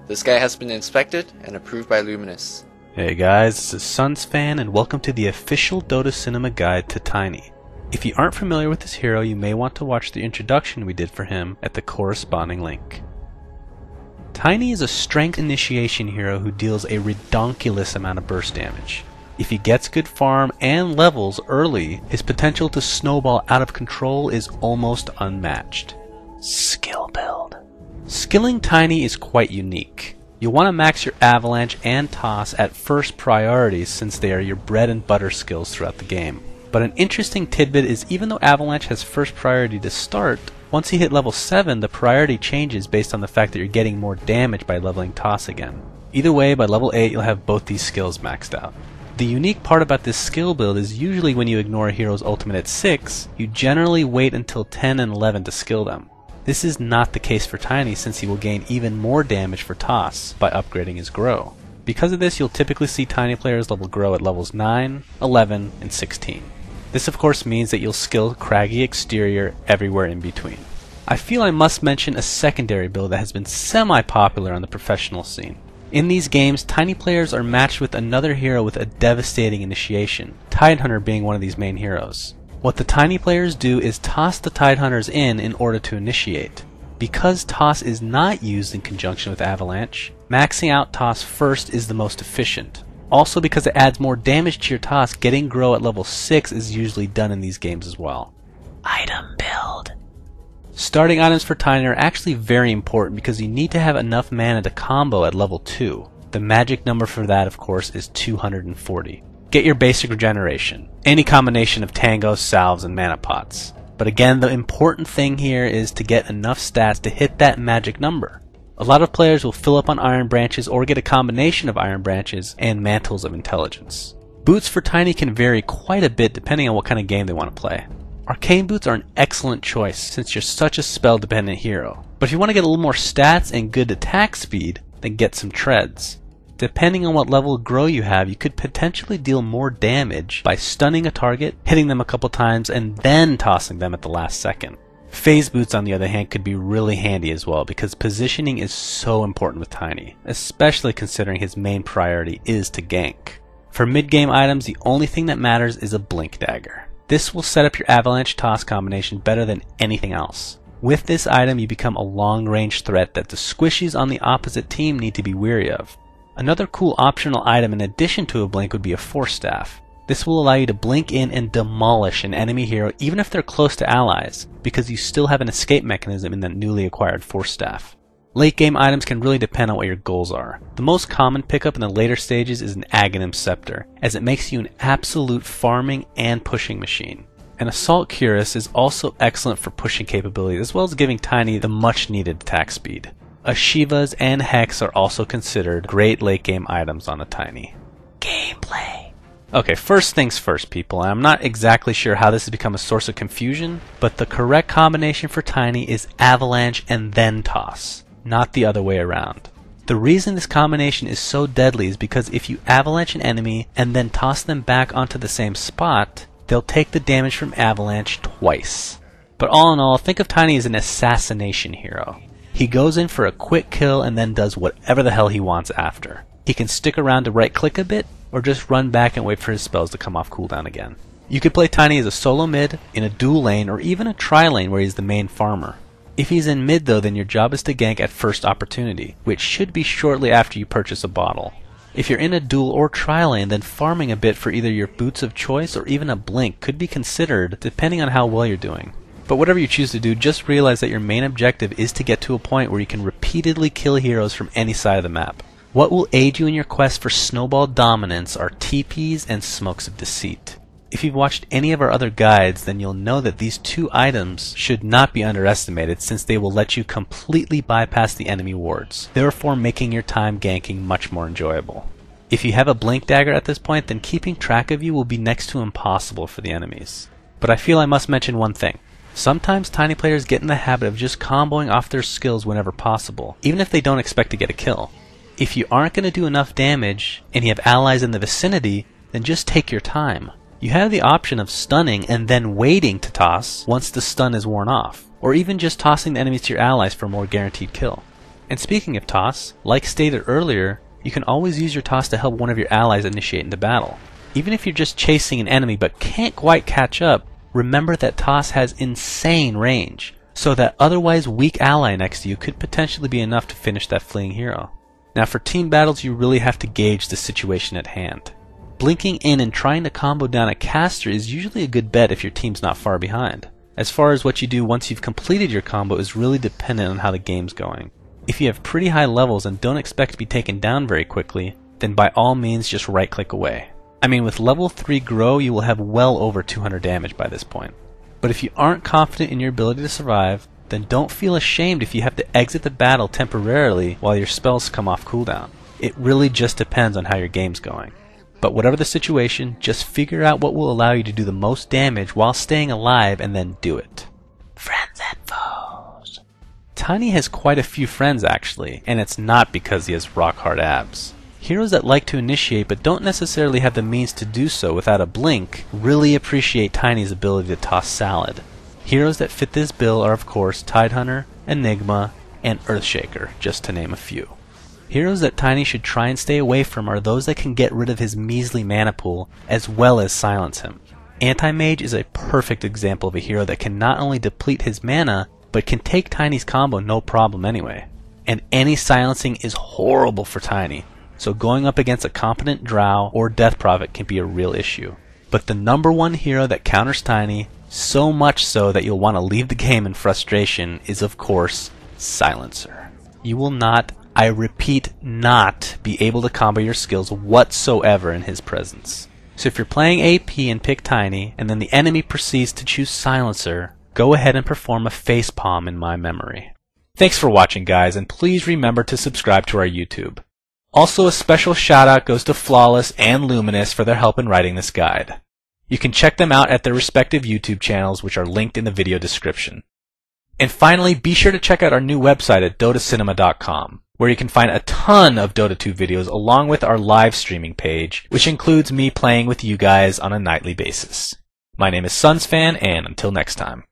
This guy has been inspected and approved by Luminous. Hey guys, this is SunsFan and welcome to the official Dota Cinema Guide to Tiny. If you aren't familiar with this hero, you may want to watch the introduction we did for him at the corresponding link. Tiny is a strength initiation hero who deals a redonkulous amount of burst damage. If he gets good farm and levels early, his potential to snowball out of control is almost unmatched. Skill build. Skilling Tiny is quite unique. You'll want to max your Avalanche and Toss at first priorities since they are your bread and butter skills throughout the game. But an interesting tidbit is even though Avalanche has first priority to start, once you hit level 7 the priority changes based on the fact that you're getting more damage by leveling Toss again. Either way, by level 8 you'll have both these skills maxed out. The unique part about this skill build is usually when you ignore a hero's ultimate at 6, you generally wait until 10 and 11 to skill them. This is not the case for Tiny since he will gain even more damage for Toss by upgrading his Grow. Because of this, you'll typically see Tiny players level Grow at levels 9, 11, and 16. This of course means that you'll skill Craggy Exterior everywhere in between. I feel I must mention a secondary build that has been semi-popular on the professional scene. In these games, Tiny players are matched with another hero with a devastating initiation, Tidehunter being one of these main heroes. What the Tiny players do is toss the Tidehunters in order to initiate. Because Toss is not used in conjunction with Avalanche, maxing out Toss first is the most efficient. Also because it adds more damage to your Toss, getting Grow at level 6 is usually done in these games as well. Item build. Starting items for Tiny are actually very important because you need to have enough mana to combo at level 2. The magic number for that of course is 240. Get your basic regeneration, any combination of tangos, salves, and mana pots. But again, the important thing here is to get enough stats to hit that magic number. A lot of players will fill up on Iron Branches or get a combination of Iron Branches and Mantles of Intelligence. Boots for Tiny can vary quite a bit depending on what kind of game they want to play. Arcane Boots are an excellent choice since you're such a spell-dependent hero. But if you want to get a little more stats and good attack speed, then get some Treads. Depending on what level of Grow you have, you could potentially deal more damage by stunning a target, hitting them a couple times, and then tossing them at the last second. Phase Boots on the other hand could be really handy as well because positioning is so important with Tiny, especially considering his main priority is to gank. For mid-game items, the only thing that matters is a Blink Dagger. This will set up your Avalanche Toss combination better than anything else. With this item you become a long-range threat that the squishies on the opposite team need to be wary of. Another cool optional item in addition to a blink would be a Force Staff. This will allow you to blink in and demolish an enemy hero even if they're close to allies, because you still have an escape mechanism in that newly acquired Force Staff. Late game items can really depend on what your goals are. The most common pickup in the later stages is an Aghanim Scepter, as it makes you an absolute farming and pushing machine. An Assault Cuirass is also excellent for pushing capabilities as well as giving Tiny the much needed attack speed. Ashivas and Hex are also considered great late game items on a Tiny. Gameplay. Okay, first things first people, and I'm not exactly sure how this has become a source of confusion, but the correct combination for Tiny is Avalanche and then Toss, not the other way around. The reason this combination is so deadly is because if you Avalanche an enemy and then toss them back onto the same spot, they'll take the damage from Avalanche twice. But all in all, think of Tiny as an assassination hero. He goes in for a quick kill and then does whatever the hell he wants after. He can stick around to right click a bit, or just run back and wait for his spells to come off cooldown again. You could play Tiny as a solo mid, in a dual lane, or even a tri-lane where he's the main farmer. If he's in mid though, then your job is to gank at first opportunity, which should be shortly after you purchase a bottle. If you're in a dual or tri-lane, then farming a bit for either your boots of choice or even a blink could be considered depending on how well you're doing. But whatever you choose to do, just realize that your main objective is to get to a point where you can repeatedly kill heroes from any side of the map. What will aid you in your quest for snowball dominance are TPs and Smokes of Deceit. If you've watched any of our other guides, then you'll know that these two items should not be underestimated since they will let you completely bypass the enemy wards, therefore making your time ganking much more enjoyable. If you have a Blink Dagger at this point, then keeping track of you will be next to impossible for the enemies. But I feel I must mention one thing. Sometimes Tiny players get in the habit of just comboing off their skills whenever possible, even if they don't expect to get a kill. If you aren't going to do enough damage, and you have allies in the vicinity, then just take your time. You have the option of stunning and then waiting to toss once the stun is worn off, or even just tossing the enemies to your allies for a more guaranteed kill. And speaking of toss, like stated earlier, you can always use your toss to help one of your allies initiate into battle. Even if you're just chasing an enemy but can't quite catch up, remember that toss has insane range, so that otherwise weak ally next to you could potentially be enough to finish that fleeing hero. Now for team battles, you really have to gauge the situation at hand. Blinking in and trying to combo down a caster is usually a good bet if your team's not far behind. As far as what you do once you've completed your combo is really dependent on how the game's going. If you have pretty high levels and don't expect to be taken down very quickly, then by all means just right click away. I mean, with level 3 grow you will have well over 200 damage by this point. But if you aren't confident in your ability to survive, then don't feel ashamed if you have to exit the battle temporarily while your spells come off cooldown. It really just depends on how your game's going. But whatever the situation, just figure out what will allow you to do the most damage while staying alive and then do it. Friends and foes. Tiny has quite a few friends actually, and it's not because he has rock hard abs. Heroes that like to initiate but don't necessarily have the means to do so without a blink really appreciate Tiny's ability to toss salad. Heroes that fit this bill are of course Tidehunter, Enigma, and Earthshaker, just to name a few. Heroes that Tiny should try and stay away from are those that can get rid of his measly mana pool as well as silence him. Anti-Mage is a perfect example of a hero that can not only deplete his mana, but can take Tiny's combo no problem anyway. And any silencing is horrible for Tiny, so going up against a competent Drow or Death Prophet can be a real issue. But the number one hero that counters Tiny, so much so that you'll want to leave the game in frustration, is of course Silencer. You will not, I repeat not, be able to combo your skills whatsoever in his presence. So if you're playing AP and pick Tiny, and then the enemy proceeds to choose Silencer, go ahead and perform a facepalm in my memory. Thanks for watching guys, and please remember to subscribe to our YouTube. Also a special shout out goes to Flawless and Luminous for their help in writing this guide. You can check them out at their respective YouTube channels, which are linked in the video description. And finally, be sure to check out our new website at dotacinema.com, where you can find a ton of Dota 2 videos along with our live streaming page, which includes me playing with you guys on a nightly basis. My name is SunsFan, and until next time.